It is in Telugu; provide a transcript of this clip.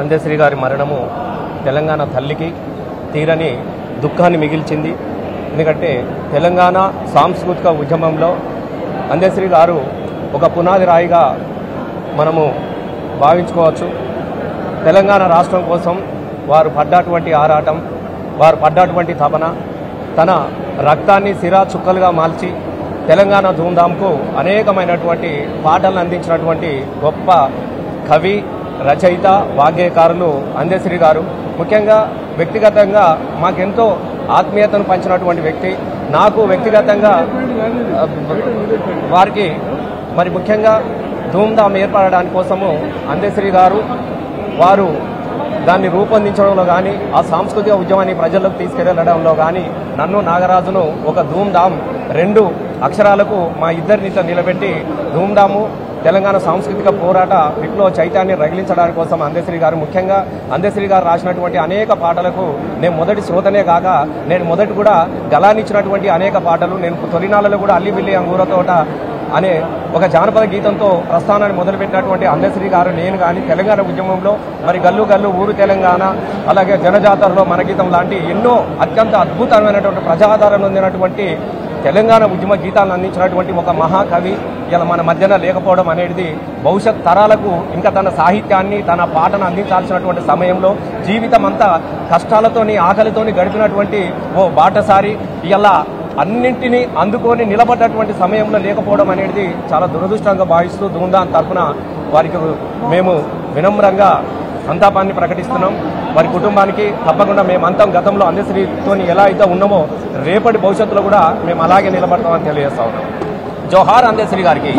అందశ్రీ గారి మరణము తెలంగాణ తల్లికి తీరని దుఃఖాన్ని మిగిల్చింది. ఎందుకంటే తెలంగాణ సాంస్కృతిక ఉద్యమంలో అందశ్రీ గారు ఒక పునాది రాయిగా మనము భావించుకోవచ్చు. తెలంగాణ రాష్ట్రం కోసం వారు పడ్డటువంటి ఆరాటం, వారు పడ్డటువంటి తపన, తన రక్తాన్ని సిరా చుక్కలుగా మార్చి తెలంగాణ ధూమ్ధాంకు అనేకమైనటువంటి పాటలను అందించినటువంటి గొప్ప కవి, రచయిత, వాగ్గేయకారులు అందశ్రీ గారు. ముఖ్యంగా వ్యక్తిగతంగా మాకెంతో ఆత్మీయతను పంచినటువంటి వ్యక్తి. నాకు వ్యక్తిగతంగా వారికి మరి ముఖ్యంగా ధూమ్ధాం ఏర్పడడానికి కోసము అందశ్రీ గారు వారు దాన్ని రూపొందించడంలో కానీ, ఆ సాంస్కృతిక ఉద్యమాన్ని ప్రజల్లోకి తీసుకెళ్లడంలో కానీ నన్ను, నాగరాజును ఒక ధూమ్ధాం 2 అక్షరాలకు మా ఇద్దరిని నిలబెట్టి ధూమ్ధాము తెలంగాణ సాంస్కృతిక పోరాట విప్లవ చైతన్యాన్ని రగిలించడానికి కోసం అందశ్రీ గారు, ముఖ్యంగా అందశ్రీ గారు రాసినటువంటి అనేక పాటలకు నేను మొదటి శ్రోతనే కాక నేను మొదటి కూడా గలాన్నిచ్చినటువంటి అనేక పాటలు, నేను తొలినాళ్ళలో కూడా అల్లి బిల్లి అంగూర తోట అనే ఒక జానపద గీతంతో ప్రస్థానాన్ని మొదలుపెట్టినటువంటి అందశ్రీ గారు నేను కానీ తెలంగాణ ఉద్యమంలో మరి గల్లు గల్లు ఊరు తెలంగాణ, అలాగే జనజాతరలో మన గీతం లాంటి ఎన్నో అత్యంత అద్భుతమైనటువంటి ప్రజాదరణ పొందినటువంటి తెలంగాణ ఉద్యమ గీతాలను అందించినటువంటి ఒక మహాకవి ఇలా మన మధ్యన లేకపోవడం అనేది భవిష్యత్ తరాలకు ఇంకా తన సాహిత్యాన్ని, తన పాటను అందించాల్సినటువంటి సమయంలో జీవితం అంతా కష్టాలతోని, ఆకలితోని గడిపినటువంటి ఓ బాటసారి ఇలా అన్నింటినీ అందుకొని నిలబడ్డటువంటి సమయంలో లేకపోవడం అనేది చాలా దురదృష్టంగా భావిస్తూ ధూమ్ధాం తరఫున వారికి మేము వినమ్రంగా సంతాపాన్ని ప్రకటిస్తున్నాం. వారి కుటుంబానికి తప్పకుండా మేమంతం గతంలో అందశ్రీతో ఎలా అయితే ఉన్నామో రేపటి భవిష్యత్తులో కూడా మేము అలాగే నిలబడతామని తెలియజేస్తా ఉన్నాం. జోహార్ అందశ్రీ గారికి.